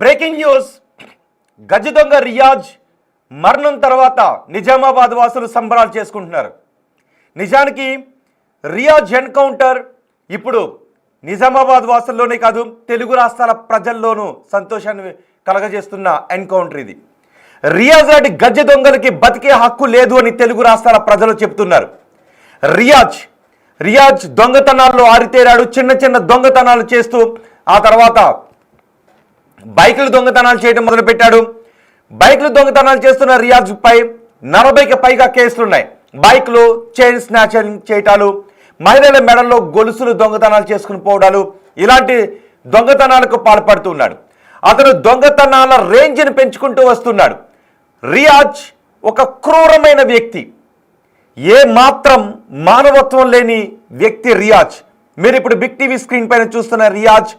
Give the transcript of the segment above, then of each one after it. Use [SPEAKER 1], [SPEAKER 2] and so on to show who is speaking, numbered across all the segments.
[SPEAKER 1] Breaking news. గజ దొంగ రియాజ్ మరణం తర్వాత నిజామాబాద్ వాసులు సంబరాలు చేసుకుంటున్నారు. నిజానికి రియాజ్ ఎన్కౌంటర్ ఇప్పుడు నిజామాబాద్ వాసుల్లోనే కాదు తెలుగు రాష్ట్రాల ప్రజల్లోనూ సంతోషాన్ని కలగజేస్తున్న ఎన్కౌంటర్ ఇది. రియాజ్ లాంటి గజ దొంగలకి బతికే హక్కు లేదు అని తెలుగు రాష్ట్రాల ప్రజలు చెప్తున్నారు. రియాజ్ దొంగతనాల్లో ఆరితేరాడు. చిన్న చిన్న దొంగతనాలు చేస్తూ ఆ తర్వాత బైకులు దొంగతనాలు చేయడం మొదలుపెట్టాడు. బైకులు దొంగతనాలు చేస్తున్న రియాజ్ పై 40కి పైగా కేసులున్నాయి. బైక్లు చైన్ స్నాచింగ్ చేయటాలు, మహిళల మెడల్లో గొలుసులు దొంగతనాలు చేసుకుని పోవడాలు, ఇలాంటి దొంగతనాలకు పాల్పడుతున్నాడు. అతను దొంగతనాల రేంజ్ని పెంచుకుంటూ వస్తున్నాడు. రియాజ్ ఒక క్రూరమైన వ్యక్తి, ఏ మాత్రం మానవత్వం లేని వ్యక్తి రియాజ్. మీరు ఇప్పుడు బిగ్ టీవీ స్క్రీన్ పైన చూస్తున్న రియాజ్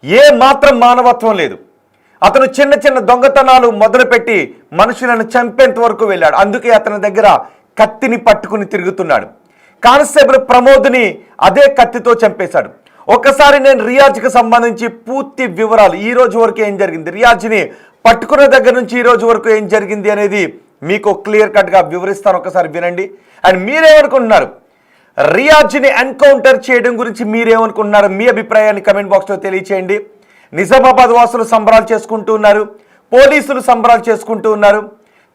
[SPEAKER 1] ఏ మాత్రం మానవత్వం లేదు. అతను చిన్న చిన్న దొంగతనాలు మొదలుపెట్టి మనుషులను చంపేంత వరకు వెళ్ళాడు. అందుకే అతని దగ్గర కత్తిని పట్టుకుని తిరుగుతున్నాడు. కానిస్టేబుల్ ప్రమోద్ని అదే కత్తితో చంపేశాడు. ఒక్కసారి నేను రియాజ్కి సంబంధించి పూర్తి వివరాలు ఈ రోజు వరకు ఏం జరిగింది, రియాజ్ని పట్టుకున్న దగ్గర నుంచి ఈ రోజు వరకు ఏం జరిగింది అనేది మీకు క్లియర్ కట్గా వివరిస్తాను. ఒకసారి వినండి. అండ్ మీరేమనుకుంటున్నారు, రియాజ్ని ఎన్కౌంటర్ చేయడం గురించి మీరేమనుకుంటున్నారు? మీ అభిప్రాయాన్ని కమెంట్ బాక్స్లో తెలియచేయండి. నిజామాబాద్ వాసులు సంబరాలు చేసుకుంటూ ఉన్నారు, పోలీసులు సంబరాలు చేసుకుంటూ ఉన్నారు,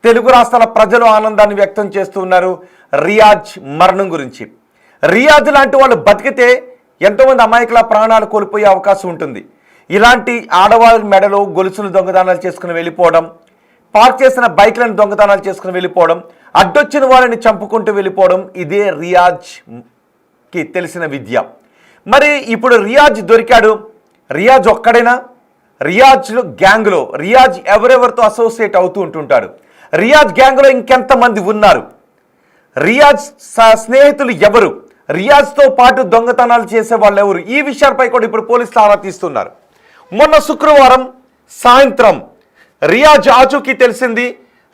[SPEAKER 1] తెలుగు రాష్ట్రాల ప్రజలు ఆనందాన్ని వ్యక్తం చేస్తూ ఉన్నారు రియాజ్ మరణం గురించి. రియాజ్ లాంటి వాళ్ళు బతికితే ఎంతోమంది అమాయకుల ప్రాణాలు కోల్పోయే అవకాశం ఉంటుంది. ఇలాంటి ఆడవాళ్ళ మెడలో గొలుసులు దొంగతనాలు చేసుకుని వెళ్ళిపోవడం, పార్క్ చేసిన బైక్లను దొంగతనాలు చేసుకుని వెళ్ళిపోవడం, అడ్డొచ్చిన వాళ్ళని చంపుకుంటూ వెళ్ళిపోవడం, ఇదే రియాజ్కి తెలిసిన విద్య. మరి ఇప్పుడు రియాజ్ దొరికాడు. రియాజ్ ఒక్కడైనా? రియాజ్ గ్యాంగ్లో రియాజ్ ఎవరెవరితో అసోసియేట్ అవుతూ ఉంటుంటాడు? రియాజ్ గ్యాంగ్లో ఇంకెంతమంది ఉన్నారు? రియాజ్ స్నేహితులు ఎవరు? రియాజ్తో పాటు దొంగతనాలు చేసే వాళ్ళు ఎవరు? ఈ విషయాలపై కూడా ఇప్పుడు పోలీసులు ఆరా తీస్తున్నారు. మొన్న శుక్రవారం సాయంత్రం రియాజ్ ఆచూకీ తెలిసింది.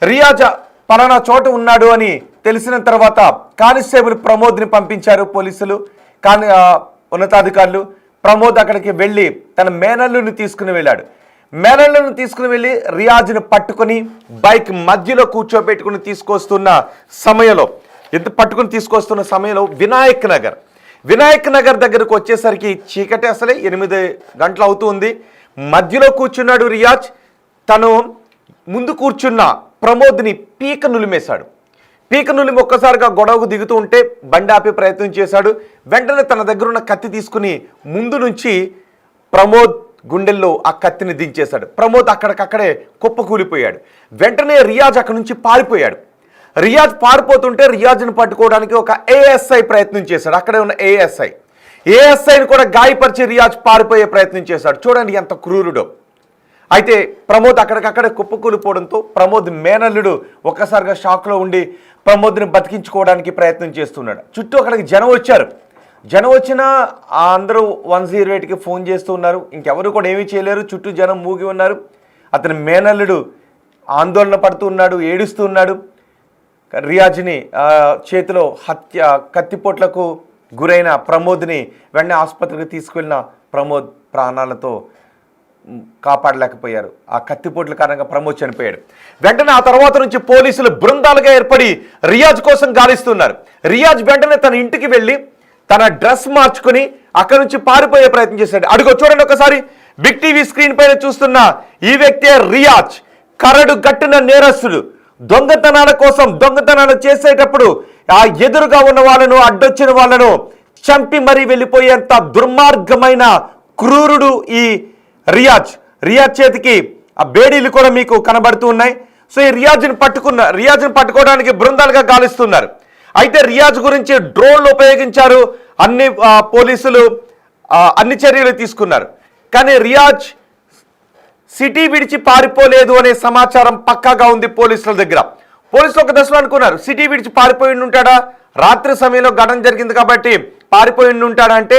[SPEAKER 1] రియాజ్ పలానా చోట ఉన్నాడు అని తెలిసిన తర్వాత కానిస్టేబుల్ ప్రమోద్ని పంపించారు పోలీసులు, ఉన్నతాధికారులు. ప్రమోద్ అక్కడికి వెళ్ళి తన మేనల్లుని తీసుకుని వెళ్ళాడు. మేనల్లుని తీసుకుని వెళ్ళి రియాజ్ని పట్టుకుని బైక్ మధ్యలో కూర్చోబెట్టుకుని తీసుకొస్తున్న సమయంలో వినాయక్ నగర్ దగ్గరకు వచ్చేసరికి చీకటి, అసలే 8 గంటలు అవుతుంది. మధ్యలో కూర్చున్నాడు రియాజ్. తను ముందు కూర్చున్న ప్రమోద్ని పీక నులిమేశాడు. ఒక్కసారిగా గొడవకు దిగుతూ ఉంటే బండి ఆపే ప్రయత్నం చేశాడు. వెంటనే తన దగ్గర ఉన్న కత్తి తీసుకుని ముందు నుంచి ప్రమోద్ గుండెల్లో ఆ కత్తిని దించేశాడు. ప్రమోద్ అక్కడికక్కడే కుప్పకూలిపోయాడు. వెంటనే రియాజ్ అక్కడి నుంచి పారిపోయాడు. రియాజ్ పారిపోతుంటే రియాజ్ని పట్టుకోవడానికి ఒక ఏఎస్ఐ ప్రయత్నం చేశాడు. అక్కడే ఉన్న ఏఎస్ఐని కూడా గాయపరిచి రియాజ్ పారిపోయే ప్రయత్నం చేశాడు. చూడండి ఎంత క్రూరుడో. అయితే ప్రమోద్ అక్కడికక్కడే కుప్పకూలిపోవడంతో ప్రమోద్ మేనల్లుడు ఒక్కసారిగా షాక్లో ఉండి ప్రమోద్ని బతికించుకోవడానికి ప్రయత్నం చేస్తున్నాడు. చుట్టూ అక్కడికి జనం వచ్చినా అందరూ 108కి ఫోన్ చేస్తూ ఉన్నారు. ఇంకెవరు కూడా ఏమీ చేయలేరు. చుట్టూ జనం మూగి ఉన్నారు. అతని మేనల్లుడు ఆందోళన పడుతూ ఉన్నాడు, ఏడుస్తూ ఉన్నాడు. రియాజ్ని చేతిలో కత్తిపోట్లకు గురైన ప్రమోద్ని వెంటనే ఆసుపత్రికి తీసుకువెళ్ళిన ప్రమోద్ ప్రాణాలతో కాపాడలేకపోయారు. ఆ కత్తిపోట్ల కారణంగా ప్రమోద్ చనిపోయాడు. వెంటనే ఆ తర్వాత నుంచి పోలీసులు బృందాలుగా ఏర్పడి రియాజ్ కోసం గాలిస్తున్నారు. రియాజ్ వెంటనే తన ఇంటికి వెళ్ళి తన డ్రెస్ మార్చుకుని అక్కడి నుంచి పారిపోయే ప్రయత్నం చేశాడు. అడుగో చూడండి ఒకసారి. బిగ్ టీవీ స్క్రీన్ పైన చూస్తున్న ఈ వ్యక్తే రియాజ్. కరడు గట్టిన నేరస్తుడు. దొంగతనాల కోసం దొంగతనాలు చేసేటప్పుడు ఆ ఎదురుగా ఉన్న వాళ్ళను, అడ్డొచ్చిన వాళ్ళను చంపి మరీ వెళ్ళిపోయేంత దుర్మార్గమైన క్రూరుడు ఈ రియాజ్ చేతికి ఆ బేడీలు కూడా మీకు కనబడుతూ ఉన్నాయి. సో ఈ రియాజ్ని పట్టుకోవడానికి బృందాలుగా గాలిస్తున్నారు. అయితే రియాజ్ గురించి డ్రోన్లు ఉపయోగించారు. పోలీసులు అన్ని చర్యలు తీసుకున్నారు. కానీ రియాజ్ సిటీ విడిచి పారిపోలేదు అనే సమాచారం పక్కాగా ఉంది పోలీసుల దగ్గర. పోలీసులు ఒక దశలో అనుకున్నారు, సిటీ విడిచి పారిపోయి ఉంటాడా, రాత్రి సమయంలో ఘటన జరిగింది కాబట్టి పారిపోయి ఉంటాడా అంటే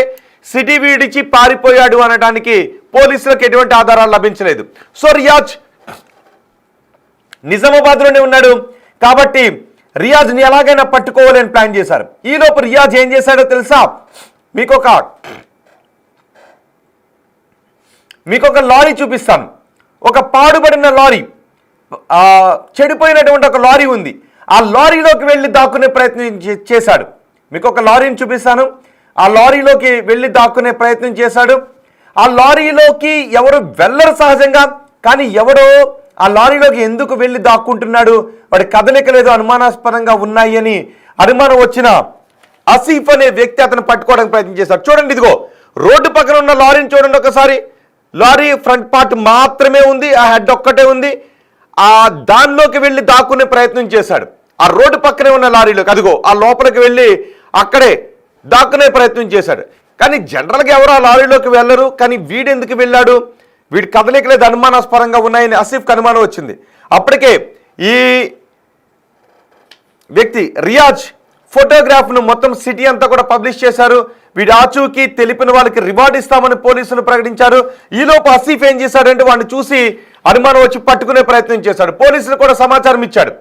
[SPEAKER 1] సిటీ విడిచి పారిపోయాడు అనడానికి పోలీసులకు ఎటువంటి ఆధారాలు లభించలేదు. సో రియాజ్ నిజామాబాద్లోనే ఉన్నాడు కాబట్టి రియాజ్ని ఎలాగైనా పట్టుకోవాలని ప్లాన్ చేశారు. ఈలోపు రియాజ్ ఏం చేశాడో తెలుసా? మీకు ఒక లారీ చూపిస్తాను. ఒక పాడుబడిన లారీ, చెడిపోయినటువంటి ఒక లారీ ఉంది. ఆ లారీలోకి వెళ్ళి దాక్కునే ప్రయత్నం చేశాడు. మీకు ఒక లారీని చూపిస్తాను. ఆ లారీలోకి వెళ్ళి దాక్కునే ప్రయత్నం చేశాడు. ఆ లారీలోకి ఎవరు వెళ్ళరు సహజంగా, కానీ ఎవడో ఆ లారీలోకి ఎందుకు వెళ్ళి దాక్కుంటున్నాడు, వాడి కదలికలేదు అనుమానాస్పదంగా ఉన్నాయి అని అనుమానం వచ్చిన ఆసిఫ్ అనే వ్యక్తి అతను పట్టుకోవడానికి ప్రయత్నం చేశాడు. చూడండి, ఇదిగో రోడ్డు పక్కన ఉన్న లారీని చూడండి ఒకసారి. లారీ ఫ్రంట్ పార్ట్ మాత్రమే ఉంది, ఆ హెడ్ ఒక్కటే ఉంది. ఆ దానిలోకి వెళ్ళి దాక్కునే ప్రయత్నం చేశాడు. ఆ రోడ్డు పక్కనే ఉన్న లారీలోకి, అదిగో ఆ లోపలికి వెళ్ళి అక్కడే దాక్కునే ప్రయత్నం చేశాడు. కానీ జనరల్గా ఎవరు ఆ లారీలోకి వెళ్ళరు, కానీ వీడెందుకు వెళ్ళాడు, వీడి కదలికలేదు అనుమానాస్పదంగా ఉన్నాయని ఆసిఫ్కి అనుమానం వచ్చింది. అప్పటికే ఈ వ్యక్తి రియాజ్ ఫోటోగ్రాఫ్ను మొత్తం సిటీ అంతా కూడా పబ్లిష్ చేశారు. వీడి ఆచూకీ తెలిపిన వాళ్ళకి రివార్డు ఇస్తామని పోలీసులు ప్రకటించారు. ఈలోపు ఆసిఫ్ ఏం చేశాడంటే వాడిని చూసి అనుమానం వచ్చి పట్టుకునే ప్రయత్నం చేశాడు. పోలీసులు కూడా సమాచారం ఇచ్చాడు.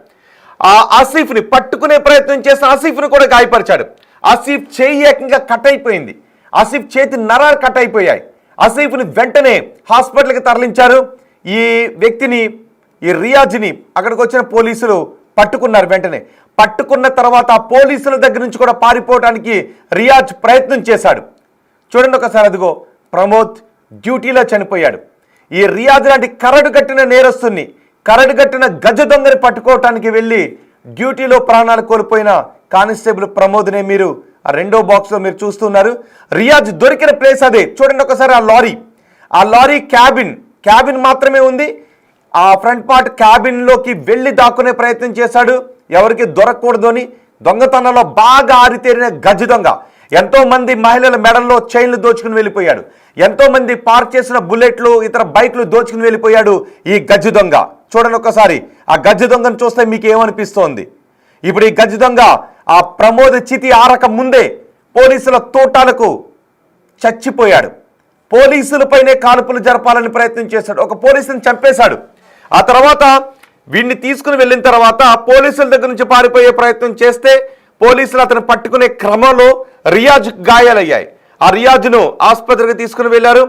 [SPEAKER 1] ఆ ఆసిఫ్ని పట్టుకునే ప్రయత్నం చేసిన ఆసిఫ్ని కూడా గాయపరిచాడు. ఆసిఫ్ చేయి ఏకంగా కట్ అయిపోయింది. ఆసిఫ్ చేతి నరాలు కట్ అయిపోయాయి. ఆసిఫ్ని వెంటనే హాస్పిటల్కి తరలించారు. ఈ వ్యక్తిని, ఈ రియాజ్ని అక్కడికి వచ్చిన పోలీసులు పట్టుకున్నారు. వెంటనే పట్టుకున్న తర్వాత ఆ పోలీసుల దగ్గర నుంచి కూడా పారిపోవడానికి రియాజ్ ప్రయత్నం చేశాడు. చూడండి ఒకసారి, అదిగో ప్రమోద్ డ్యూటీలో చనిపోయాడు. ఈ రియాజ్ లాంటి కరడుగట్టిన నేరస్తుని, కరడుగట్టిన గజ దొంగని పట్టుకోవటానికి వెళ్ళి డ్యూటీలో ప్రాణాలు కోల్పోయిన కానిస్టేబుల్ ప్రమోద్నే మీరు ఆ రెండో బాక్స్లో మీరు చూస్తున్నారు. రియాజ్ దొరికిన ప్లేస్ అదే. చూడండి ఒకసారి, ఆ లారీ క్యాబిన్ మాత్రమే ఉంది. ఆ ఫ్రంట్ పార్ట్ క్యాబిన్లోకి వెళ్ళి దాక్కునే ప్రయత్నం చేశాడు. ఎవరికి దొరకకూడదు అని. దొంగతనంలో బాగా ఆరితేరిన గజ దొంగ. ఎంతో మంది మహిళల మెడల్లో చైన్లు దోచుకుని వెళ్ళిపోయాడు. ఎంతో మంది పార్క్ చేసిన బుల్లెట్లు, ఇతర బైక్లు దోచుకుని వెళ్ళిపోయాడు ఈ గజ దొంగ. చూడండి ఒకసారి, ఆ గజ దొంగను చూస్తే మీకు ఏమనిపిస్తోంది? ఇప్పుడు ఈ గజ దొంగ ఆ ప్రమోద్ చితి ఆరక ముందే పోలీసుల తోటాలకు చచ్చిపోయాడు. పోలీసులపైనే కాల్పులు జరపాలని ప్రయత్నం చేశాడు. ఒక పోలీసుని చంపేశాడు. ఆ తర్వాత వీడిని తీసుకుని వెళ్ళిన తర్వాత పోలీసుల దగ్గర నుంచి పారిపోయే ప్రయత్నం చేస్తే పోలీసులు అతను పట్టుకునే క్రమంలో రియాజ్ గాయాలయ్యాయి. ఆ రియాజ్ను ఆసుపత్రికి తీసుకుని వెళ్ళారు.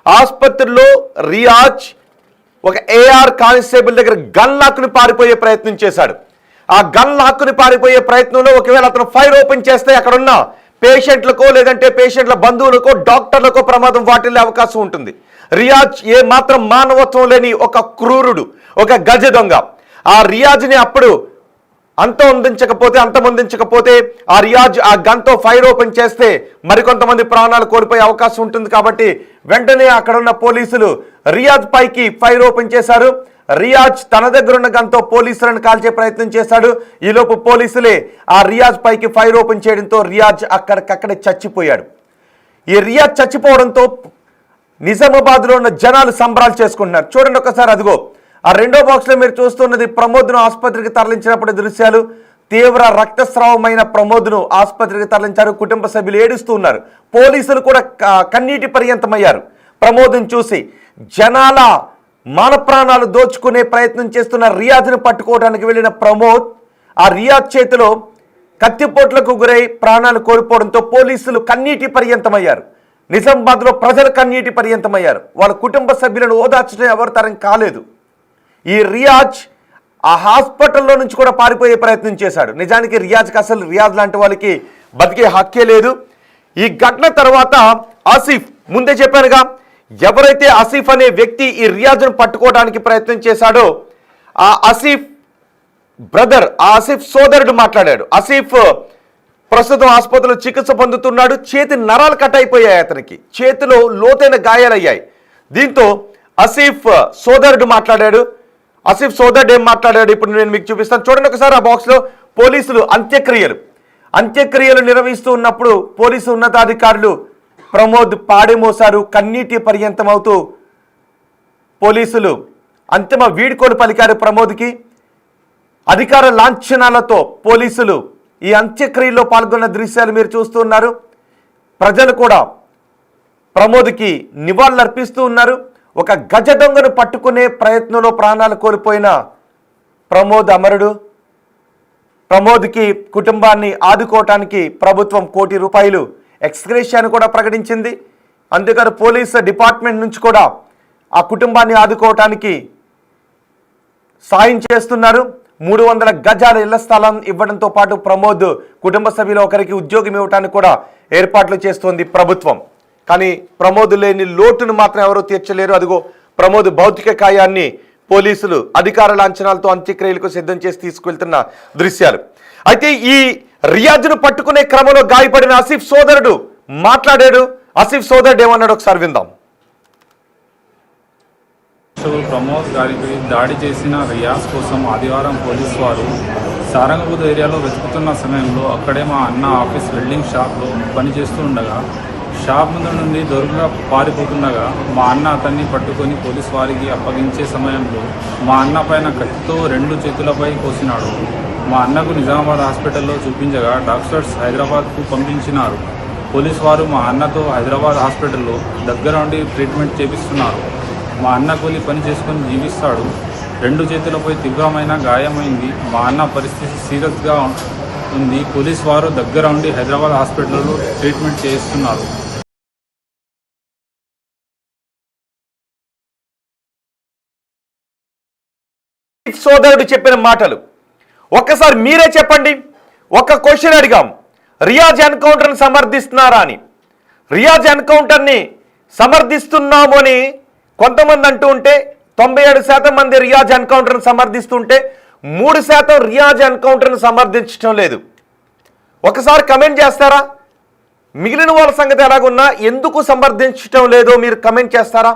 [SPEAKER 1] ఆసుపత్రిలో రియాజ్ ఒక ఏఆర్ కానిస్టేబుల్ దగ్గర గన్ లాక్కుని పారిపోయే ప్రయత్నం చేశాడు. ఆ గన్ లాక్కుని పారిపోయే ప్రయత్నంలో ఒకవేళ అతను ఫైర్ ఓపెన్ చేస్తే అక్కడున్న పేషెంట్లకో లేదంటే పేషెంట్ల బంధువులకో డాక్టర్లకో ప్రమాదం వాటిల్లే అవకాశం ఉంటుంది. రియాజ్ ఏ మాత్రం మానవత్వం లేని ఒక క్రూరుడు, ఒక గజ దొంగ. ఆ రియాజ్ని అప్పుడు అంతమొందించకపోతే ఆ రియాజ్ ఆ గన్తో ఫైర్ ఓపెన్ చేస్తే మరికొంతమంది ప్రాణాలు కోల్పోయే అవకాశం ఉంటుంది. కాబట్టి వెంటనే అక్కడ ఉన్న పోలీసులు రియాజ్ పైకి ఫైర్ ఓపెన్ చేశారు. రియాజ్ తన దగ్గర ఉన్న గన్తో పోలీసులను కాల్చే ప్రయత్నం చేశాడు. ఈలోపు పోలీసులే ఆ రియాజ్ పైకి ఫైర్ ఓపెన్ చేయడంతో రియాజ్ అక్కడికక్కడే చచ్చిపోయాడు. ఈ రియాజ్ చచ్చిపోవడంతో నిజామాబాద్లో ఉన్న జనాలు సంబరాలు చేసుకుంటున్నారు. చూడండి ఒకసారి, అదిగో ఆ రెండో బాక్స్లో మీరు చూస్తున్నది ప్రమోద్ను ఆసుపత్రికి తరలించినప్పుడు దృశ్యాలు. తీవ్ర రక్తస్రావమైన ప్రమోద్ను ఆసుపత్రికి తరలించారు. కుటుంబ సభ్యులు ఏడుస్తూ ఉన్నారు. పోలీసులు కూడా కన్నీటి పర్యంతమయ్యారు ప్రమోద్ను చూసి. జనాల మాన ప్రాణాలు దోచుకునే ప్రయత్నం చేస్తున్న రియాజ్ను పట్టుకోవడానికి వెళ్ళిన ప్రమోద్ ఆ రియాజ్ చేతిలో కత్తిపోట్లకు గురై ప్రాణాలు కోల్పోవడంతో పోలీసులు కన్నీటి పర్యంతమయ్యారు. నిజామాబాద్లో ప్రజలు కన్నీటి పర్యంతమయ్యారు. వాళ్ళ కుటుంబ సభ్యులను ఓదార్చడం ఎవరి తరం కాలేదు. ఈ రియాజ్ ఆ హాస్పిటల్లో నుంచి కూడా పారిపోయే ప్రయత్నం చేశాడు. నిజానికి రియాజ్ లాంటి వాళ్ళకి బతికే హక్కే లేదు. ఈ ఘటన తర్వాత ఆసిఫ్, ముందే చెప్పానుగా, ఎవరైతే ఆసిఫ్ అనే వ్యక్తి ఈ రియాజ్ను పట్టుకోవడానికి ప్రయత్నం చేశాడో ఆ ఆసిఫ్ బ్రదర్, ఆ ఆసిఫ్ సోదరుడు మాట్లాడాడు. ఆసిఫ్ ప్రస్తుతం ఆసుపత్రిలో చికిత్స పొందుతున్నాడు. చేతి నరాలు కట్ అయిపోయాయి. అతనికి చేతిలో లోతైన గాయాలయ్యాయి. దీంతో ఆసిఫ్ సోదరుడు మాట్లాడాడు. ఆసిఫ్ సోదరుడు ఏం మాట్లాడాడు ఇప్పుడు నేను మీకు చూపిస్తాను. చూడండి ఒకసారి, ఆ బాక్స్లో పోలీసులు అంత్యక్రియలు నిర్వహిస్తూ ఉన్నప్పుడు పోలీసు ఉన్నతాధికారులు ప్రమోద్ పాడెమోసారు. కన్నీటి పర్యంతమవుతూ పోలీసులు అంతిమ వీడ్కోలు పలికారు ప్రమోద్కి. అధికార లాంఛనాలతో పోలీసులు ఈ అంత్యక్రియలో పాల్గొన్న దృశ్యాలు మీరు చూస్తున్నారు. ప్రజలు కూడా ప్రమోద్కి నివాళులర్పిస్తూ ఉన్నారు. ఒక గజ దొంగను పట్టుకునే ప్రయత్నంలో ప్రాణాలు కోల్పోయిన ప్రమోద్ అమరుడు. ప్రమోద్కి కుటుంబాన్ని ఆదుకోవటానికి ప్రభుత్వం ₹1 కోటి ఎక్స్గ్రేషియాను కూడా ప్రకటించింది. అందుకని పోలీసు డిపార్ట్మెంట్ నుంచి కూడా ఆ కుటుంబాన్ని ఆదుకోవటానికి సాయం చేస్తున్నారు. 300 గజాల ఇళ్ల స్థలం ఇవ్వడంతో పాటు ప్రమోద్ కుటుంబ సభ్యులు ఒకరికి ఉద్యోగం ఇవ్వడానికి కూడా ఏర్పాట్లు చేస్తోంది ప్రభుత్వం. కానీ ప్రమోద్ లేని లోటును మాత్రం ఎవరూ తీర్చలేరు. అదిగో ప్రమోద్ భౌతిక కాయాన్ని పోలీసులు అధికార లాంఛనాలతో అంత్యక్రియలకు సిద్ధం చేసి తీసుకువెళ్తున్న దృశ్యాలు. అయితే ఈ రియాజ్ను పట్టుకునే క్రమంలో గాయపడిన ఆసిఫ్ సోదరుడు మాట్లాడాడు. ఆసిఫ్ సోదరుడు ఏమన్నాడు ఒకసారి విందాం.
[SPEAKER 2] ప్రమోద్ గారికి దాడి చేసిన రియాజ్ కోసం ఆదివారం పోలీసు వారు సారంగపూర్ ఏరియాలో వెతుకుతున్న సమయంలో అక్కడే మా అన్న ఆఫీస్ వెల్డింగ్ షాప్లో పనిచేస్తూ ఉండగా షాప్ ముందు నుండి దొరకగా పారిపోతుండగా మా అన్న అతన్ని పట్టుకొని పోలీసు వారికి అప్పగించే సమయంలో మా అన్న పైన కత్తితో 2 చేతులపై కోసినాడు. మా అన్నకు నిజామాబాద్ హాస్పిటల్లో చూపించగా డాక్టర్స్ హైదరాబాద్కు పంపించినారు. పోలీసు వారు మా అన్నతో హైదరాబాద్ హాస్పిటల్లో దగ్గర ఉండి ట్రీట్మెంట్ చేపిస్తున్నారు. మా అన్న కూలి పని చేసుకొని జీవిస్తాడు. 2 చేతులపై తీవ్రమైన గాయమైంది. మా అన్న పరిస్థితి సీరియస్గా ఉంది. పోలీసు వారు దగ్గర ఉండి హైదరాబాద్ హాస్పిటల్లో ట్రీట్మెంట్ చేయిస్తున్నారు.
[SPEAKER 1] సోదరుడు చెప్పిన మాటలు ఒక్కసారి మీరే చెప్పండి. ఒక క్వశ్చన్ అడిగాం, రియాజ్ ఎన్కౌంటర్ని సమర్థిస్తున్నారా అని. రియాజ్ ఎన్కౌంటర్ని సమర్థిస్తున్నాము అని కొంతమంది అంటూ ఉంటే 97% మంది రియాజ్ ఎన్కౌంటర్ని సమర్థిస్తుంటే 3% రియాజ్ ఎన్కౌంటర్ని సమర్థించడం లేదు. ఒకసారి కమెంట్ చేస్తారా? మిగిలిన వాళ్ళ సంగతి ఎలాగున్నా ఎందుకు సమర్థించడం లేదో మీరు కమెంట్ చేస్తారా?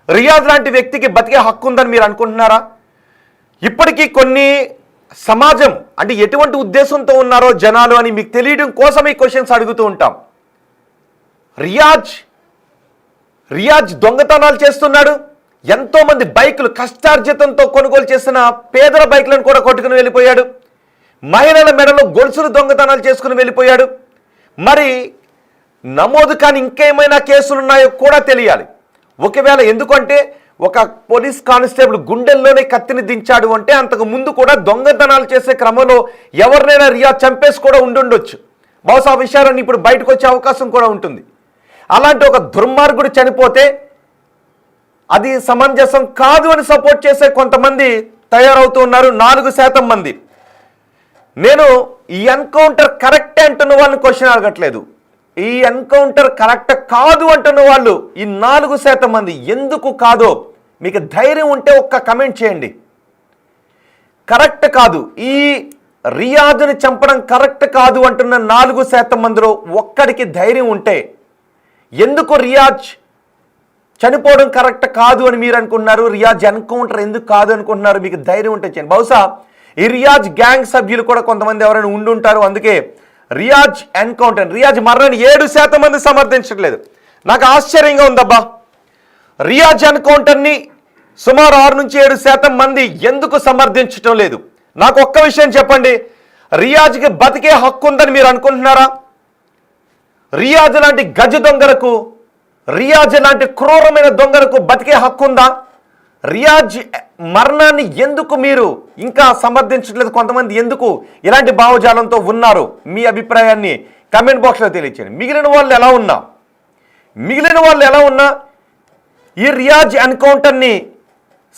[SPEAKER 1] రియాజ్ లాంటి వ్యక్తికి బతికే హక్కు ఉందని మీరు అనుకుంటున్నారా? ఇప్పటికీ కొన్ని సమాజం అంటే ఎటువంటి ఉద్దేశంతో ఉన్నారో జనాలు అని మీకు తెలియడం కోసం ఈ క్వశ్చన్స్ అడుగుతూ ఉంటాం. రియాజ్ దొంగతనాలు చేస్తున్నాడు. ఎంతోమంది బైకులు కష్టార్జితంతో కొనుగోలు చేసిన పేదల బైకులను కూడా కొట్టుకుని వెళ్ళిపోయాడు. మహిళల మెడలో గొలుసులు దొంగతనాలు చేసుకుని వెళ్ళిపోయాడు. మరి నమోదు కానీ ఇంకేమైనా కేసులు ఉన్నాయో కూడా తెలియాలి. ఒకవేళ ఎందుకంటే ఒక పోలీస్ కానిస్టేబుల్ గుండెల్లోనే కత్తిని దించాడు అంటే అంతకు ముందు కూడా దొంగతనాలు చేసే క్రమంలో ఎవరినైనా రియాజ్ చంపేసి కూడా ఉండుండొచ్చు. బహుశా ఆ విషయాలన్నీ ఇప్పుడు బయటకు వచ్చే అవకాశం కూడా ఉంటుంది. అలాంటి ఒక దుర్మార్గుడు చనిపోతే అది సమంజసం కాదు అని సపోర్ట్ చేసే కొంతమంది తయారవుతూ ఉన్నారు. 4% మంది. నేను ఈ ఎన్కౌంటర్ కరెక్టే అంటున్న వాళ్ళని క్వశ్చన్ అడగట్లేదు. ఈ ఎన్కౌంటర్ కరెక్ట్ కాదు అంటున్న వాళ్ళు ఈ 4% మంది ఎందుకు కాదో మీకు ధైర్యం ఉంటే ఒక్క కమెంట్ చేయండి. కరెక్ట్ కాదు, ఈ రియాజ్ని చంపడం కరెక్ట్ కాదు అంటున్న 4% మందిలో ఒక్కడికి ధైర్యం ఉంటే ఎందుకు రియాజ్ చనిపోవడం కరెక్ట్ కాదు అని మీరు అనుకుంటున్నారు? రియాజ్ ఎన్కౌంటర్ ఎందుకు కాదు అనుకుంటున్నారు? మీకు ధైర్యం ఉంటే చేయండి. బహుశా ఈ రియాజ్ గ్యాంగ్ సభ్యులు కూడా కొంతమంది ఎవరైనా ఉండుంటారు. అందుకే రియాజ్ ఎన్కౌంటర్, రియాజ్ మరణాన్ని 7% మంది సమర్థించట్లేదు. నాకు ఆశ్చర్యంగా ఉందబ్బా. రియాజ్ ఎన్కౌంటర్ని సుమారు 6 నుంచి 7% మంది ఎందుకు సమర్థించటం లేదు? నాకు ఒక్క విషయం చెప్పండి, రియాజ్కి బతికే హక్కు ఉందని మీరు అనుకుంటున్నారా? రియాజ్ లాంటి గజ దొంగలకు, రియాజ్ లాంటి క్రూరమైన దొంగలకు బతికే హక్కు ఉందా? రియాజ్ మరణాన్ని ఎందుకు మీరు ఇంకా సమర్థించట్లేదు? కొంతమంది ఎందుకు ఇలాంటి భావజాలంతో ఉన్నారు? మీ అభిప్రాయాన్ని కమెంట్ బాక్స్లో తెలియచేయండి. మిగిలిన వాళ్ళు ఎలా ఉన్నా ఈ రియాజ్ ఎన్కౌంటర్ని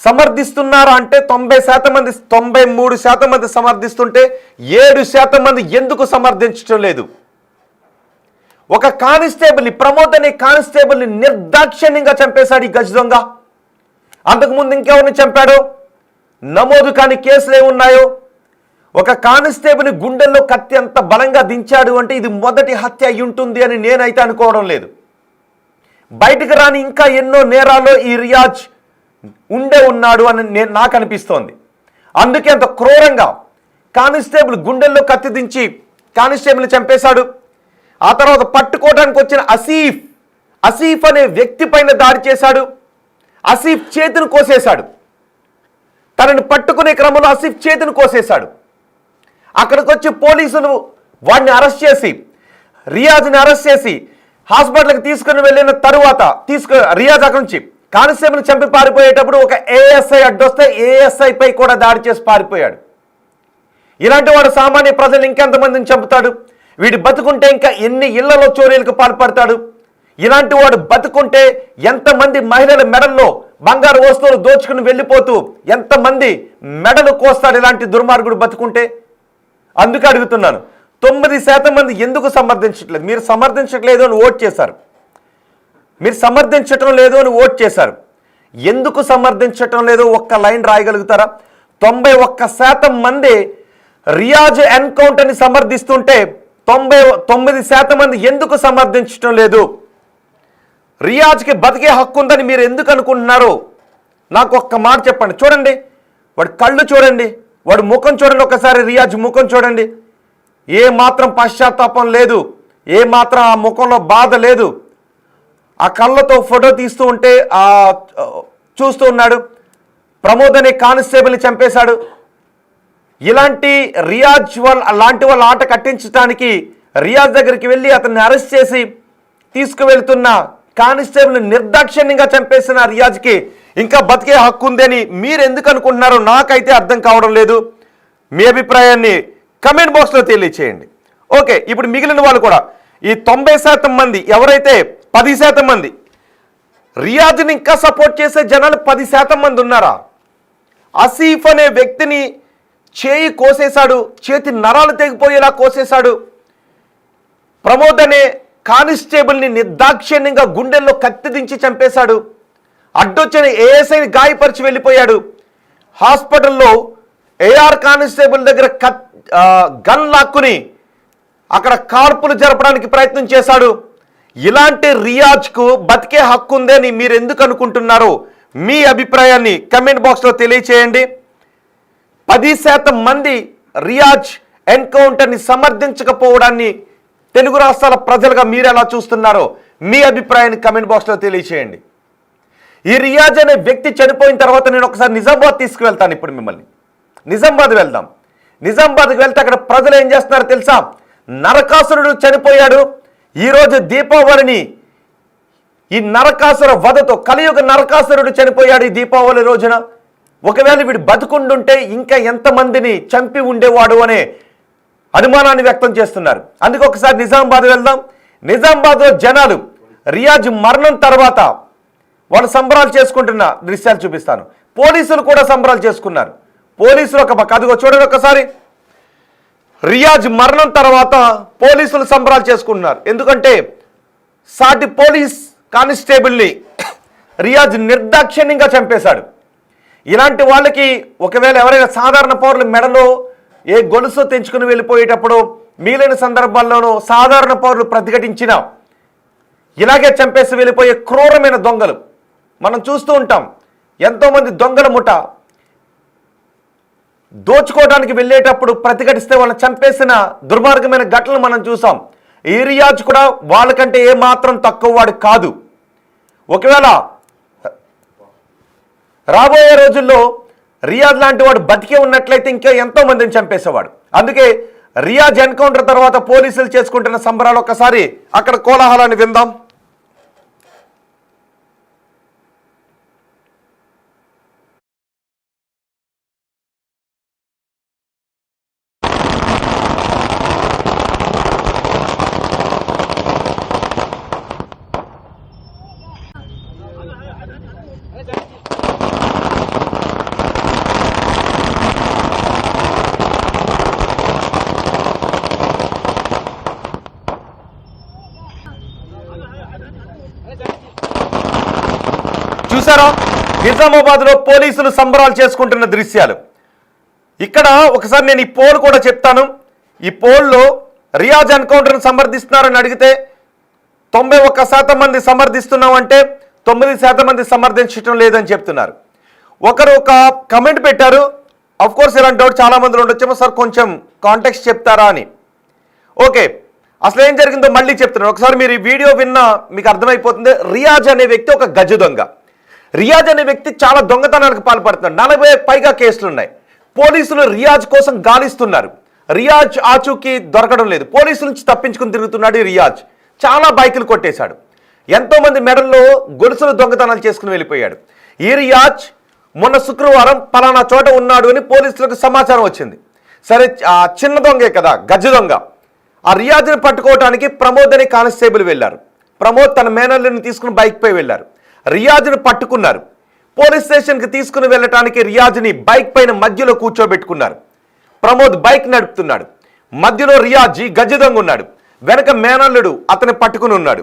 [SPEAKER 1] సమర్థిస్తున్నారా అంటే 90% మంది, 93% మంది సమర్థిస్తుంటే 7% మంది ఎందుకు సమర్థించడం లేదు? ఒక కానిస్టేబుల్ని, ప్రమోద్ అనే కానిస్టేబుల్ని నిర్దాక్షిణ్యంగా చంపేశాడు ఈ గజ దొంగ. అంతకుముందు ఇంకెవరిని చంపాడో నమోదు కాని కేసులు ఏమున్నాయో. ఒక కానిస్టేబుల్ని గుండెల్లో కత్తి అంత బలంగా దించాడు అంటే ఇది మొదటి హత్య అయి ఉంటుంది అని నేనైతే అనుకోవడం లేదు. బయటకు రాని ఇంకా ఎన్నో నేరాల్లో ఈ రియాజ్ ఉన్నాడు అని నాకు అనిపిస్తోంది. అందుకే అంత క్రూరంగా కానిస్టేబుల్ గుండెల్లో కత్తి దించి కానిస్టేబుల్ని చంపేశాడు. ఆ తర్వాత పట్టుకోవడానికి వచ్చిన అసీఫ్ అనే వ్యక్తి పైన దాడి చేశాడు. అసీఫ్ చేతిని కోసేశాడు. తనని పట్టుకునే క్రమంలో అసీఫ్ చేతిని కోసేశాడు. అక్కడికి వచ్చి పోలీసులు వాడిని అరెస్ట్ చేసి, రియాజ్ని అరెస్ట్ చేసి హాస్పిటల్కి తీసుకుని వెళ్ళిన తరువాత రియాజ్ అక్కడి నుంచి కానిస్టేబుల్ని చంపి పారిపోయేటప్పుడు ఒక ఏఎస్ఐ అడ్డొస్తే ఏఎస్ఐపై కూడా దాడి చేసి పారిపోయాడు. ఇలాంటి వాడు సామాన్య ప్రజలు ఇంకెంతమందిని చంపుతాడు? వీడు బతుకుంటే ఇంకా ఎన్ని ఇళ్లలో చోరీలకు పాల్పడతాడు? ఇలాంటి వాడు బతుకుంటే ఎంతమంది మహిళల మెడల్లో బంగారు వస్తువులు దోచుకుని వెళ్ళిపోతూ ఎంతమంది మెడలు కోస్తాడు ఇలాంటి దుర్మార్గుడు బతుకుంటే? అందుకే అడుగుతున్నాను, 9% మంది ఎందుకు సమర్థించట్లేదు? మీరు సమర్థించట్లేదు అని ఓట్ చేశారు, మీరు సమర్థించటం లేదు అని ఓట్ చేశారు. ఎందుకు సమర్థించటం లేదు ఒక్క లైన్ రాయగలుగుతారా? 91% మంది రియాజ్ ఎన్కౌంటర్ని సమర్థిస్తుంటే 99% మంది ఎందుకు సమర్థించటం లేదు? రియాజ్కి బతికే హక్కు ఉందని మీరు ఎందుకు అనుకుంటున్నారు? నాకు ఒక్క మాట చెప్పండి. చూడండి, వాడి కళ్ళు చూడండి, వాడి ముఖం చూడండి, ఒకసారి రియాజ్ ముఖం చూడండి. ఏ మాత్రం పశ్చాత్తాపం లేదు, ఏ మాత్రం ఆ ముఖంలో బాధ లేదు. ఆ కళ్ళతో ఫోటో తీస్తూ ఉంటే చూస్తూ ఉన్నాడు. ప్రమోద్ అనే కానిస్టేబుల్ని చంపేశాడు. ఇలాంటి రియాజ్ అలాంటి వాళ్ళ ఆట కట్టించడానికి రియాజ్ దగ్గరికి వెళ్ళి అతన్ని అరెస్ట్ చేసి తీసుకువెళ్తున్న కానిస్టేబుల్ని నిర్దాక్షిణ్యంగా చంపేసిన రియాజ్కి ఇంకా బతికే హక్కు ఉందని మీరు ఎందుకు అనుకుంటున్నారో నాకైతే అర్థం కావడం లేదు. మీ అభిప్రాయాన్ని కమెంట్ బాక్స్లో తెలియచేయండి. ఓకే, ఇప్పుడు మిగిలిన వాళ్ళు కూడా ఈ 90% మంది ఎవరైతే 10% మంది రియాజ్ని ఇంకా సపోర్ట్ చేసే జనాలు 10% మంది ఉన్నారా? ఆసిఫ్ అనే వ్యక్తిని చేయి కోసేశాడు, చేతి నరాలు తెగిపోయేలా కోసేశాడు. ప్రమోద్ అనే కానిస్టేబుల్ని నిర్దాక్షిణ్యంగా గుండెల్లో కత్తి దించి చంపేశాడు. అడ్డొచ్చిన ఏఎస్ఐని గాయపరిచి వెళ్ళిపోయాడు. హాస్పిటల్లో ఏఆర్ కానిస్టేబుల్ దగ్గర గన్ లాక్కుని అక్కడ కార్పులు జరపడానికి ప్రయత్నం చేశాడు. ఇలాంటి రియాజ్కు బతికే హక్కు ఉందని మీరు ఎందుకు అనుకుంటున్నారో మీ అభిప్రాయాన్ని కమెంట్ బాక్స్లో తెలియచేయండి. 10% మంది రియాజ్ ఎన్కౌంటర్ని సమర్థించకపోవడాన్ని తెలుగు రాష్ట్రాల ప్రజలుగా మీరు ఎలా చూస్తున్నారో మీ అభిప్రాయాన్ని కమెంట్ బాక్స్లో తెలియచేయండి. ఈ రియాజ్ అనే వ్యక్తి చనిపోయిన తర్వాత నేను ఒకసారి నిజామాబాద్ తీసుకువెళ్తాను. ఇప్పుడు మిమ్మల్ని నిజామాబాద్ వెళ్దాం. నిజామాబాద్కి వెళ్తే అక్కడ ప్రజలు ఏం చేస్తున్నారో తెలుసా? నరకాసురుడు చనిపోయాడు. ఈరోజు దీపావళిని ఈ నరకాసుర వధతో, కలియుగ నరకాసురుడు చనిపోయాడు ఈ దీపావళి రోజున. ఒకవేళ వీడు బతుకుండుంటే ఇంకా ఎంతమందిని చంపి ఉండేవాడు అనే అనుమానాన్ని వ్యక్తం చేస్తున్నారు. అందుకే ఒకసారి నిజామాబాద్ వెళ్దాం. నిజామాబాద్లో జనాలు రియాజ్ మరణం తర్వాత వాళ్ళు సంబరాలు చేసుకుంటున్న దృశ్యాలు చూపిస్తాను. పోలీసులు కూడా సంబరాలు చేసుకున్నారు. పోలీసులు ఒక పక్క, అదిగో చూడండి ఒకసారి, రియాజ్ మరణం తర్వాత పోలీసులు సంబరాలు చేసుకుంటున్నారు. ఎందుకంటే సాటి పోలీస్ కానిస్టేబుల్ని రియాజ్ నిర్దాక్షిణ్యంగా చంపేశాడు. ఇలాంటి వాళ్ళకి ఒకవేళ ఎవరైనా సాధారణ పౌరులు మెడలో ఏ గొలుసు తెంచుకుని వెళ్ళిపోయేటప్పుడు మిగిలిన సందర్భాల్లోనూ సాధారణ పౌరులు ప్రతిఘటించిన ఇలాగే చంపేసి వెళ్ళిపోయే క్రూరమైన దొంగలు మనం చూస్తూ ఉంటాం. ఎంతోమంది దొంగల ముఠ దోచుకోవడానికి వెళ్ళేటప్పుడు ప్రతిఘటిస్తే వాళ్ళని చంపేసిన దుర్మార్గమైన ఘటనలు మనం చూసాం. ఈ రియాజ్ కూడా వాళ్ళకంటే ఏ మాత్రం తక్కువ వాడు కాదు. ఒకవేళ రాబోయే రోజుల్లో రియాజ్ లాంటి వాడు బతికే ఉన్నట్లయితే ఇంకా ఎంతో మందిని చంపేసేవాడు. అందుకే రియాజ్ ఎన్కౌంటర్ తర్వాత పోలీసులు చేసుకుంటున్న సంబరాలు ఒక్కసారి అక్కడ కోలాహలాన్ని విందాం. చూసారా, నిజామాబాద్లో పోలీసులు సంబరాలు చేసుకుంటున్న దృశ్యాలు. ఇక్కడ ఒకసారి నేను ఈ పోల్ కూడా చెప్తాను. ఈ పోల్లో రియాజ్ ఎన్కౌంటర్ను సమర్థిస్తున్నారని అడిగితే 91% మంది సమర్థిస్తున్నామంటే 9% మంది సమర్థించడం లేదని చెప్తున్నారు. ఒకరు ఒక కమెంట్ పెట్టారు, కోర్స్ ఇలాంటి డౌట్ చాలా మంది ఉండొచ్చేమో, సార్ కొంచెం కాంటెక్స్ట్ చెప్తారా అని. ఓకే, అసలు ఏం జరిగిందో మళ్ళీ చెప్తున్నాను. ఒకసారి మీరు ఈ వీడియో విన్నా మీకు అర్థమైపోతుంది. రియాజ్ అనే వ్యక్తి ఒక గజ దొంగ. రియాజ్ అనే వ్యక్తి చాలా దొంగతనాలకు పాల్పడుతున్నాడు. 40 పైగా కేసులు ఉన్నాయి. పోలీసులు రియాజ్ కోసం గాలిస్తున్నారు. రియాజ్ ఆచూకీ దొరకడం లేదు. పోలీసుల నుంచి తప్పించుకుని తిరుగుతున్నాడు ఈ రియాజ్. చాలా బైకులు కొట్టేశాడు. ఎంతోమంది మెడల్లో గొలుసులు దొంగతనాలు చేసుకుని వెళ్ళిపోయాడు. ఈ రియాజ్ మొన్న శుక్రవారం పలానా చోట ఉన్నాడు అని పోలీసులకు సమాచారం వచ్చింది. సరే, ఆ చిన్న దొంగే కదా, గజ దొంగ. ఆ రియాజ్ని పట్టుకోవడానికి ప్రమోద్ అనే కానిస్టేబుల్ వెళ్ళారు. ప్రమోద్ తన మేనల్ని తీసుకుని బైక్పై వెళ్ళారు. రియాజ్ని పట్టుకున్నారు. పోలీస్ స్టేషన్కి తీసుకుని వెళ్ళటానికి రియాజ్ని బైక్ పైన మధ్యలో కూర్చోబెట్టుకున్నారు. ప్రమోద్ బైక్ నడుపుతున్నాడు. మధ్యలో రియాజ్ గజ దొంగ ఉన్నాడు. వెనక మేనల్లుడు అతన్ని పట్టుకుని ఉన్నాడు.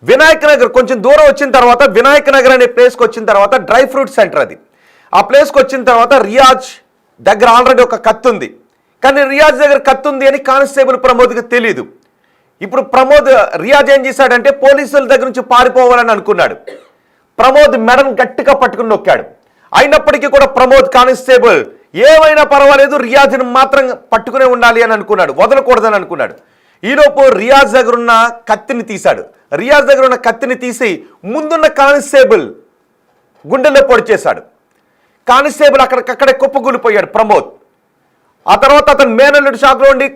[SPEAKER 1] వినాయక్ నగర్ కొంచెం దూరం వచ్చిన తర్వాత, వినాయక్ నగర్ అనే ప్లేస్కి వచ్చిన తర్వాత, డ్రై ఫ్రూట్ సెంటర్ అది. ఆ ప్లేస్కి వచ్చిన తర్వాత రియాజ్ దగ్గర ఆల్రెడీ ఒక కత్తి ఉంది. కానీ రియాజ్ దగ్గర కత్తి ఉంది అని కానిస్టేబుల్ ప్రమోద్కి తెలియదు. ఇప్పుడు రియాజ్ ఏం చేశాడంటే పోలీసుల దగ్గర నుంచి పారిపోవాలని అనుకున్నాడు. ప్రమోద్ మెడను గట్టిగా పట్టుకుని నొక్కాడు. అయినప్పటికీ కూడా ప్రమోద్ కానిస్టేబుల్ ఏమైనా పర్వాలేదు, రియాజ్ని మాత్రం పట్టుకునే ఉండాలి అని అనుకున్నాడు, వదలకూడదని అనుకున్నాడు. ఈలోపు రియాజ్ దగ్గర ఉన్న కత్తిని తీశాడు. రియాజ్ దగ్గర ఉన్న కత్తిని తీసి ముందున్న కానిస్టేబుల్ గుండెల్లో పొడి చేశాడు. కానిస్టేబుల్ అక్కడే కుప్పగూలిపోయాడు ప్రమోద్. ఆ తర్వాత అతను మేనల్లుడు షాక్లో ఉండి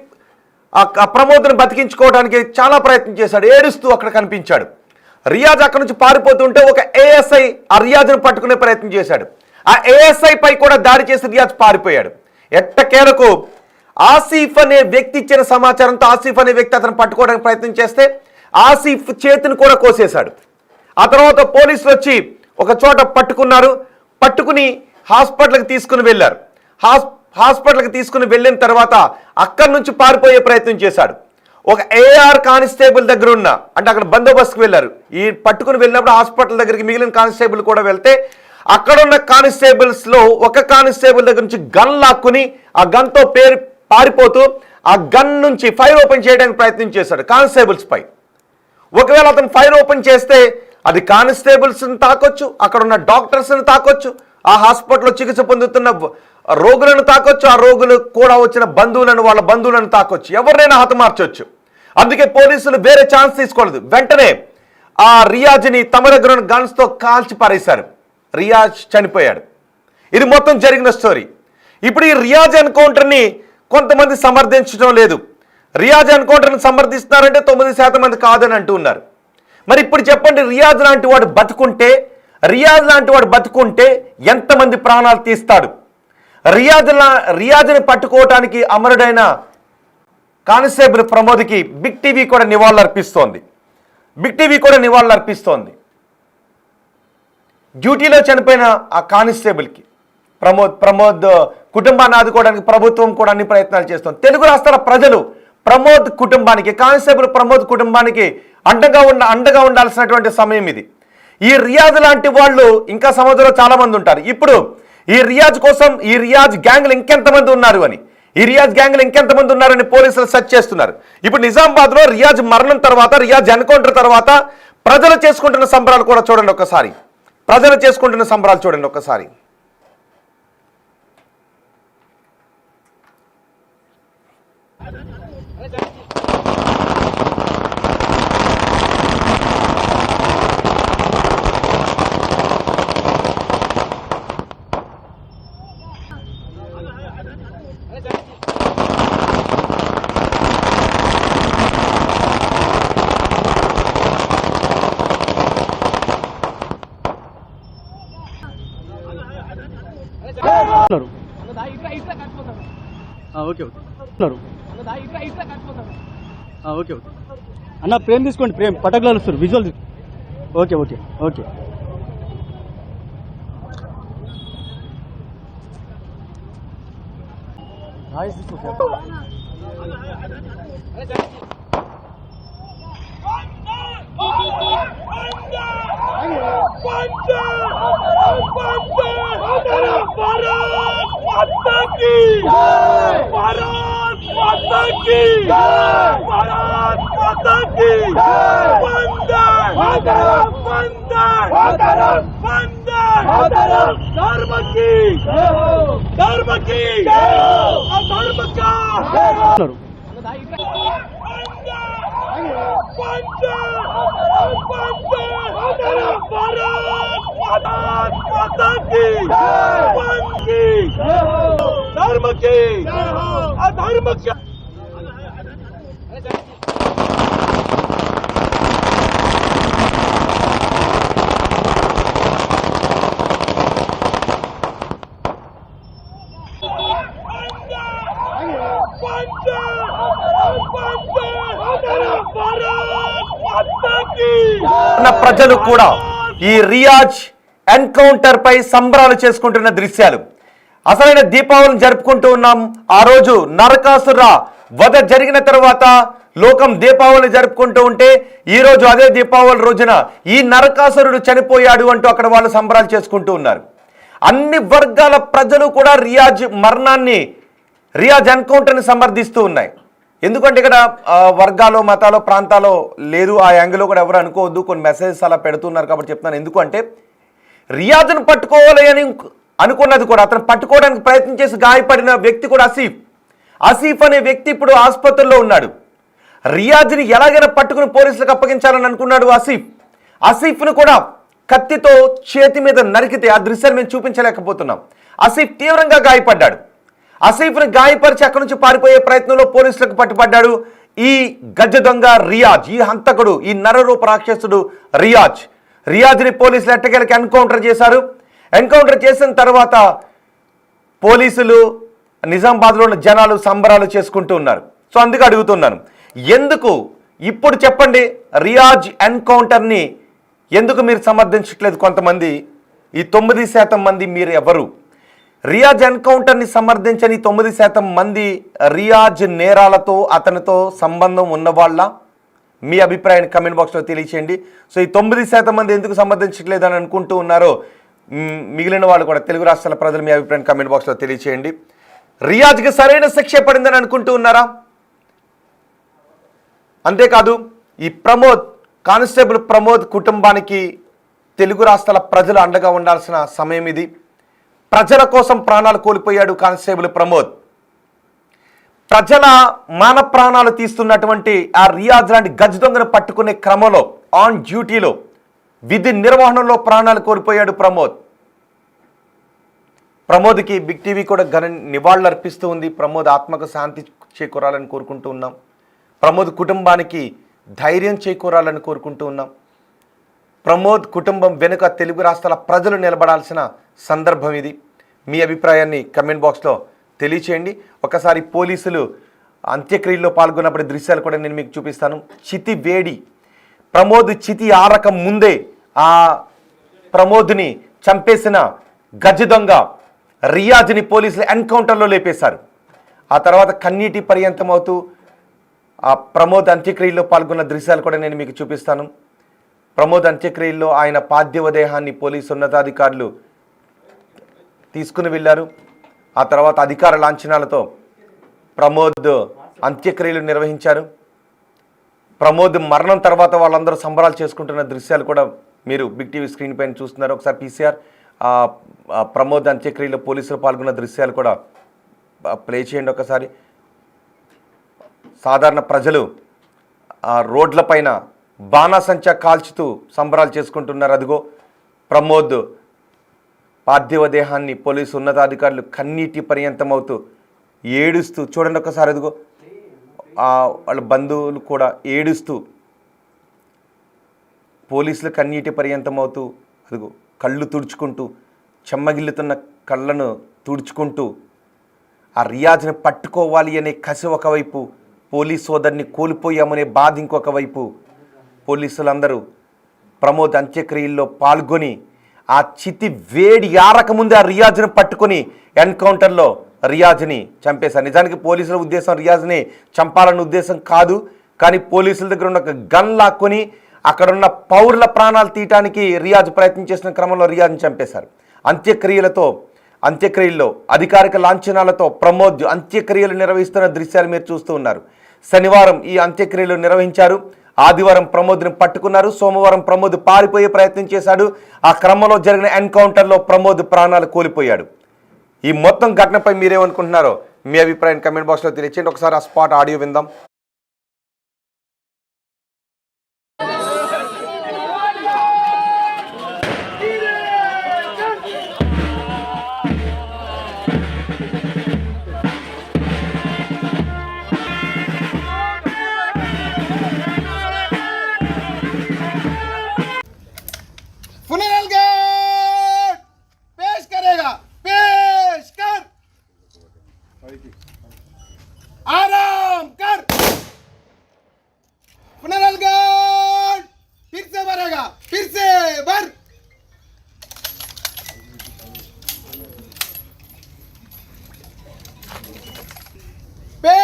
[SPEAKER 1] ఆ ప్రమోద్ని బతికించుకోవడానికి చాలా ప్రయత్నం చేశాడు. ఏడుస్తూ అక్కడ కనిపించాడు. రియాజ్ అక్కడ నుంచి పారిపోతుంటే ఒక ఏఎస్ఐ ఆ రియాజ్ను పట్టుకునే ప్రయత్నం చేశాడు. ఆ ఏఎస్ఐ పై కూడా దాడి చేసి రియాజ్ పారిపోయాడు. ఎట్టకేలకు ఆసిఫ్ అనే వ్యక్తి ఇచ్చిన సమాచారంతో ఆసిఫ్ అనే వ్యక్తి అతను పట్టుకోవడానికి ప్రయత్నం చేస్తే ఆసిఫ్ చేతిని కూడా కోసేశాడు. ఆ తర్వాత పోలీసులు వచ్చి ఒక చోట పట్టుకున్నారు. పట్టుకుని హాస్పిటల్కి తీసుకుని వెళ్ళారు. హాస్పిటల్కి తీసుకుని వెళ్ళిన తర్వాత అక్కడి నుంచి పారిపోయే ప్రయత్నం చేశాడు. ఒక ఏఆర్ కానిస్టేబుల్ దగ్గర ఉన్న, అంటే అక్కడ బందోబస్తుకు వెళ్ళారు. ఈ పట్టుకుని వెళ్ళినప్పుడు హాస్పిటల్ దగ్గరికి మిగిలిన కానిస్టేబుల్ కూడా వెళ్తే అక్కడ ఉన్న కానిస్టేబుల్స్లో ఒక కానిస్టేబుల్ దగ్గర నుంచి గన్ లాక్కుని ఆ గన్తో పారిపోతూ ఆ గన్ నుంచి ఫైర్ ఓపెన్ చేయడానికి ప్రయత్నం చేశాడు కానిస్టేబుల్స్ పై. ఒకవేళ అతను ఫైర్ ఓపెన్ చేస్తే అది కానిస్టేబుల్స్ని తాకొచ్చు, అక్కడ ఉన్న డాక్టర్స్ని తాకొచ్చు, ఆ హాస్పిటల్లో చికిత్స పొందుతున్న రోగులను తాకొచ్చు, ఆ రోగులు కూడా వచ్చిన బంధువులను, వాళ్ళ బంధువులను తాకొచ్చు, ఎవరినైనా హతమార్చొచ్చు. అందుకే పోలీసులు వేరే ఛాన్స్ తీసుకోలేదు. వెంటనే ఆ రియాజ్ని తమ దగ్గర ఉన్న గన్స్తో కాల్చి పారేశారు. రియాజ్ చనిపోయాడు. ఇది మొత్తం జరిగిన స్టోరీ. ఇప్పుడు ఈ రియాజ్ ఎన్కౌంటర్ని కొంతమంది సమర్థించడం లేదు. రియాజ్ ఎన్కౌంటర్ని సమర్థిస్తున్నారంటే 9% మంది కాదని అంటూ ఉన్నారు. మరి ఇప్పుడు చెప్పండి, రియాజ్ లాంటి వాడు బతుకుంటే ఎంతమంది ప్రాణాలు తీస్తాడు? రియాజ్ని పట్టుకోవటానికి అమరుడైన కానిస్టేబుల్ ప్రమోద్కి బిగ్ టీవీ కూడా నివాళులర్పిస్తోంది. డ్యూటీలో చనిపోయిన ఆ కానిస్టేబుల్కి ప్రమోద్ కుటుంబాన్ని ఆదుకోవడానికి ప్రభుత్వం కూడా అన్ని ప్రయత్నాలు చేస్తోంది. తెలుగు రాష్ట్రాల ప్రజలు ప్రమోద్ కుటుంబానికి, కానిస్టేబుల్ ప్రమోద్ కుటుంబానికి అండగా ఉండాల్సినటువంటి సమయం ఇది. ఈ రియాజ్ లాంటి వాళ్ళు ఇంకా సమాజంలో చాలా మంది ఉంటారు. ఇప్పుడు ఈ రియాజ్ గ్యాంగ్లు ఇంకెంతమంది ఉన్నారని పోలీసులు సెర్చ్ చేస్తున్నారు. ఇప్పుడు నిజామాబాద్లో రియాజ్ మరణం తర్వాత, రియాజ్ ఎన్కౌంటర్ తర్వాత ప్రజలు చేసుకుంటున్న సంబరాలు కూడా చూడండి ఒకసారి.
[SPEAKER 3] ఓకే అన్న, ప్రేమ్ తీసుకోండి, ప్రేమ్ పటకులు వస్తారు, విజువల్. ఓకే.
[SPEAKER 1] ప్రజలు కూడా ఈ రియాజ్ ఎన్కౌంటర్ పై సంబరాలు చేసుకుంటున్న దృశ్యాలు. అసలైన దీపావళిని జరుపుకుంటూ ఉన్నాం. ఆ రోజు నరకాసుర వధ జరిగిన తర్వాత లోకం దీపావళి జరుపుకుంటూ ఉంటే ఈ రోజు అదే దీపావళి రోజున ఈ నరకాసురుడు చనిపోయాడు అంటూ అక్కడ వాళ్ళు సంబరాలు చేసుకుంటూ ఉన్నారు. అన్ని వర్గాల ప్రజలు కూడా రియాజ్ మరణాన్ని, రియాజ్ ఎన్కౌంటర్ని సమర్థిస్తూ ఉన్నాయి. ఎందుకంటే ఇక్కడ వర్గాలు, మతాలు, ప్రాంతాలు లేదు, ఆ యాంగిల్లో కూడా ఎవరు అనుకోవద్దు. కొన్ని మెసేజెస్ అలా పెడుతున్నారు కాబట్టి చెప్తున్నాను. ఎందుకంటే రియాజ్ను పట్టుకోవాలి అని అనుకున్నది కూడా, అతను పట్టుకోవడానికి ప్రయత్నం చేసి గాయపడిన వ్యక్తి కూడా ఆసిఫ్ అనే వ్యక్తి ఇప్పుడు ఆసుపత్రిలో ఉన్నాడు. రియాజ్ని ఎలాగైనా పట్టుకుని పోలీసులకు అప్పగించాలని అనుకున్నాడు ఆసిఫ్ను కూడా కత్తితో చేతి మీద నరికితే ఆ దృశ్యాలు మేము చూపించలేకపోతున్నాం. ఆసిఫ్ తీవ్రంగా గాయపడ్డాడు. ఆసిఫ్ను గాయపరిచి అక్కడి నుంచి పారిపోయే ప్రయత్నంలో పోలీసులకు పట్టుబడ్డాడు ఈ గజ దొంగ రియాజ్, ఈ హంతకుడు, ఈ నరరూప రాక్షసుడు రియాజ్ని పోలీసులు ఎట్టకేలకి ఎన్కౌంటర్ చేశారు. ఎన్కౌంటర్ చేసిన తర్వాత పోలీసులు, నిజామాబాద్లో ఉన్న జనాలు సంబరాలు చేసుకుంటూ ఉన్నారు. సో అందుకు అడుగుతున్నాను, ఎందుకు ఇప్పుడు చెప్పండి రియాజ్ ఎన్కౌంటర్ని ఎందుకు మీరు సమర్థించట్లేదు? కొంతమంది, ఈ 9% మంది మీరు ఎవరు? రియాజ్ ఎన్కౌంటర్ని సమర్థించని 9% మంది రియాజ్ నేరాలతో, అతనితో సంబంధం ఉన్నవాళ్ళ? మీ అభిప్రాయాన్ని కమెంట్ బాక్స్లో తెలియచేయండి. సో ఈ 9% మంది ఎందుకు సమర్థించట్లేదు అని అనుకుంటూ ఉన్నారో మిగిలిన వాళ్ళు కూడా, తెలుగు రాష్ట్రాల ప్రజలు మీ అభిప్రాయాన్ని కమెంట్ బాక్స్లో తెలియచేయండి. రియాజ్కి సరైన శిక్ష పడిందని అనుకుంటూ ఉన్నారా? అంతేకాదు ఈ కానిస్టేబుల్ ప్రమోద్ కుటుంబానికి తెలుగు రాష్ట్రాల ప్రజలు అండగా ఉండాల్సిన సమయం ఇది. ప్రజల కోసం ప్రాణాలు కోల్పోయాడు కానిస్టేబుల్ ప్రమోద్. ప్రజల మాన ప్రాణాలు తీస్తున్నటువంటి ఆ రియాజ్ లాంటి గజ దొంగను పట్టుకునే క్రమంలో, ఆన్ డ్యూటీలో, విధి నిర్వహణలో ప్రాణాలు కోల్పోయాడు ప్రమోద్కి బిగ్ టీవీ కూడా ఘన నివాళులు అర్పిస్తూ ఉంది. ప్రమోద్ ఆత్మకు శాంతి చేకూరాలని కోరుకుంటూ ఉన్నాం. ప్రమోద్ కుటుంబానికి ధైర్యం చేకూరాలని కోరుకుంటూ ఉన్నాం. ప్రమోద్ కుటుంబం వెనుక తెలుగు రాష్ట్రాల ప్రజలు నిలబడాల్సిన సందర్భం ఇది. మీ అభిప్రాయాన్ని కమెంట్ బాక్స్లో తెలియచేయండి. ఒకసారి పోలీసులు అంత్యక్రియల్లో పాల్గొన్నప్పుడు దృశ్యాలు కూడా నేను మీకు చూపిస్తాను. చితి వేడి, ప్రమోద్ చితి ఆరక ముందే ఆ ప్రమోద్ని చంపేసిన గజ దొంగ రియాజ్ని పోలీసులు ఎన్కౌంటర్లో లేపేశారు. ఆ తర్వాత కన్నీటి పర్యంతం అవుతూ ఆ ప్రమోద్ అంత్యక్రియల్లో పాల్గొన్న దృశ్యాలు కూడా నేను మీకు చూపిస్తాను. ప్రమోద్ అంత్యక్రియల్లో ఆయన పార్థివ దేహాన్ని పోలీసు ఉన్నతాధికారులు తీసుకుని వెళ్ళారు. ఆ తర్వాత అధికార లాంఛనాలతో ప్రమోద్ అంత్యక్రియలు నిర్వహించారు. ప్రమోద్ మరణం తర్వాత వాళ్ళందరూ సంబరాలు చేసుకుంటున్న దృశ్యాలు కూడా మీరు బిగ్ టీవీ స్క్రీన్ పైన చూస్తున్నారు. ఒకసారి పీసీఆర్ ప్రమోద్ అంత్యక్రియలో పోలీసులు పాల్గొన్న దృశ్యాలు కూడా ప్లే చేయండి ఒకసారి. సాధారణ ప్రజలు రోడ్లపైన బాణాసంచా కాల్చుతూ సంబరాలు చేసుకుంటున్నారు. అదిగో ప్రమోద్ పార్థివ దేహాన్ని పోలీసు ఉన్నతాధికారులు కన్నీటి పర్యంతమవుతూ ఏడుస్తూ, చూడండి ఒకసారి, అదిగో వాళ్ళ బంధువులు కూడా ఏడుస్తూ, పోలీసులు కన్నీటి పర్యంతమవుతూ, అదిగో కళ్ళు తుడుచుకుంటూ, చెమ్మగిల్లుతున్న కళ్ళను తుడుచుకుంటూ, ఆ రియాజ్ని పట్టుకోవాలి అనే కసి ఒకవైపు, పోలీస్ సోదరిని కోల్పోయామనే బాధ ఇంకొక వైపు, పోలీసులందరూ ప్రమోద్ అంత్యక్రియల్లో పాల్గొని ఆ చితి వేడి ఆరకముందే ఆ రియాజ్ని పట్టుకొని ఎన్కౌంటర్లో రియాజ్ని చంపేశారు. నిజానికి పోలీసుల ఉద్దేశం రియాజ్ని చంపాలన్న ఉద్దేశం కాదు, కానీ పోలీసుల దగ్గర ఉన్న ఒక గన్ లాక్కొని అక్కడున్న పౌరుల ప్రాణాలు తీయటానికి రియాజ్ ప్రయత్నం చేసిన క్రమంలో రియాజ్ని చంపేశారు. అంత్యక్రియల్లో అధికారిక లాంఛనాలతో ప్రమోద్ అంత్యక్రియలు నిర్వహిస్తున్న దృశ్యాలు మీరు చూస్తూ ఉన్నారు. శనివారం ఈ అంత్యక్రియలు నిర్వహించారు. ఆదివారం ప్రమోద్ని పట్టుకున్నారు. సోమవారం ప్రమోద్ పారిపోయే ప్రయత్నం చేశాడు. ఆ క్రమంలో జరిగిన ఎన్కౌంటర్లో ప్రమోద్ ప్రాణాలు కోల్పోయాడు. ఈ మొత్తం ఘటనపై మీరేమనుకుంటున్నారో మీ అభిప్రాయం కమెంట్ బాక్స్లో తెలియచేయండి. ఒకసారి ఆ స్పాట్ ఆడియో విందాం.
[SPEAKER 4] आराम कर।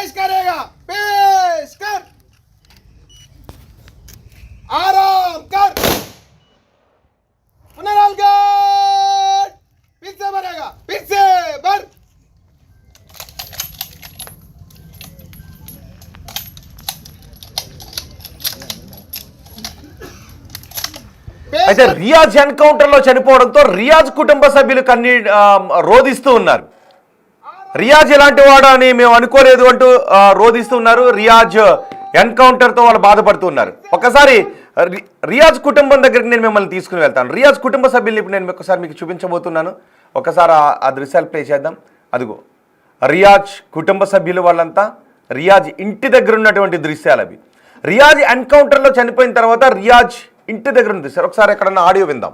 [SPEAKER 4] पेश करेगा, पेश कर, आराम कर, पुनरालगढ़, फिर से भरेगा, फिर से भर।
[SPEAKER 1] అయితే రియాజ్ ఎన్కౌంటర్ లో చనిపోవడంతో రియాజ్ కుటుంబ సభ్యులు రోధిస్తూ ఉన్నారు. రియాజ్ ఎలాంటి వాడు అని మేము అనుకోలేదు అంటూ రోధిస్తూ ఉన్నారు. రియాజ్ ఎన్కౌంటర్ తో వాళ్ళు బాధపడుతూ ఉన్నారు. ఒకసారి రియాజ్ కుటుంబం దగ్గరికి నేను మిమ్మల్ని తీసుకుని వెళ్తాను. రియాజ్ కుటుంబ సభ్యులు ఇప్పుడు నేను ఒకసారి మీకు చూపించబోతున్నాను. ఒకసారి ఆ దృశ్యాలు ప్లే చేద్దాం. అదిగో రియాజ్ కుటుంబ సభ్యులు వాళ్ళంతా రియాజ్ ఇంటి దగ్గర ఉన్నటువంటి దృశ్యాలు అవి. రియాజ్ ఎన్కౌంటర్లో చనిపోయిన తర్వాత రియాజ్ ఇంటి దగ్గర ఉంది సార్. ఒకసారి ఎక్కడన్నా ఆడియో విందాం.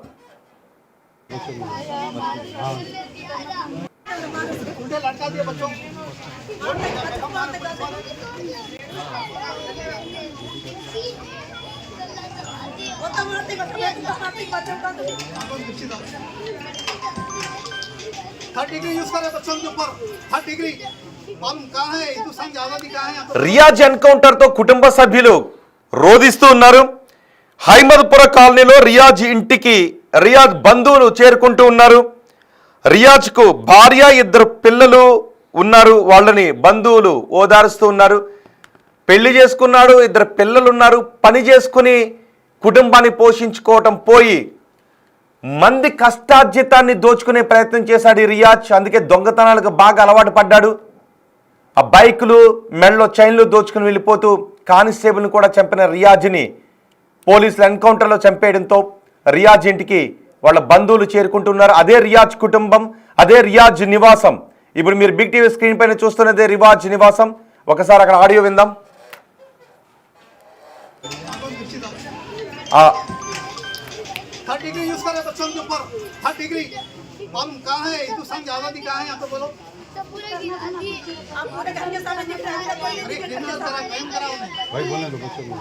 [SPEAKER 1] రియాజ్ ఎన్కౌంటర్ తో కుటుంబ సభ్యులు రోధిస్తూ ఉన్నారు. హైమద్పుర కాలనీలో రియాజ్ ఇంటికి రియాజ్ బంధువులు చేరుకుంటూ ఉన్నారు. రియాజ్కు భార్య 2 పిల్లలు ఉన్నారు. వాళ్ళని బంధువులు ఓదారుస్తూ ఉన్నారు. పెళ్లి చేసుకున్నాడు, 2 పిల్లలు ఉన్నారు. పని చేసుకుని కుటుంబాన్ని పోషించుకోవటం పోయి మంది కష్టార్జితాన్ని దోచుకునే ప్రయత్నం చేశాడు ఈ రియాజ్. అందుకే దొంగతనాలకు బాగా అలవాటు పడ్డాడు. ఆ బైకులు మెడలో చైన్లు దోచుకుని వెళ్ళిపోతూ కానిస్టేబుల్ని కూడా చంపిన రియాజ్ని పోలీసులు ఎన్కౌంటర్లో చంపేయడంతో రియాజ్ ఇంటికి వాళ్ళ బంధువులు చేరుకుంటున్నారు. అదే రియాజ్ కుటుంబం, అదే రియాజ్ నివాసం. ఇప్పుడు మీరు బిగ్ టీవీ స్క్రీన్ పైన చూస్తున్నదే రియాజ్ నివాసం. ఒకసారి అక్కడ ఆడియో విందాం.
[SPEAKER 4] 30 डिग्री यूज करे बच्चों के ऊपर, 30 डिग्री मालूम कहाँ है हिंदुस्तान की आज़ादी कहाँ है यहाँ तो बोलो। भाई बोलने दो बच्चों को।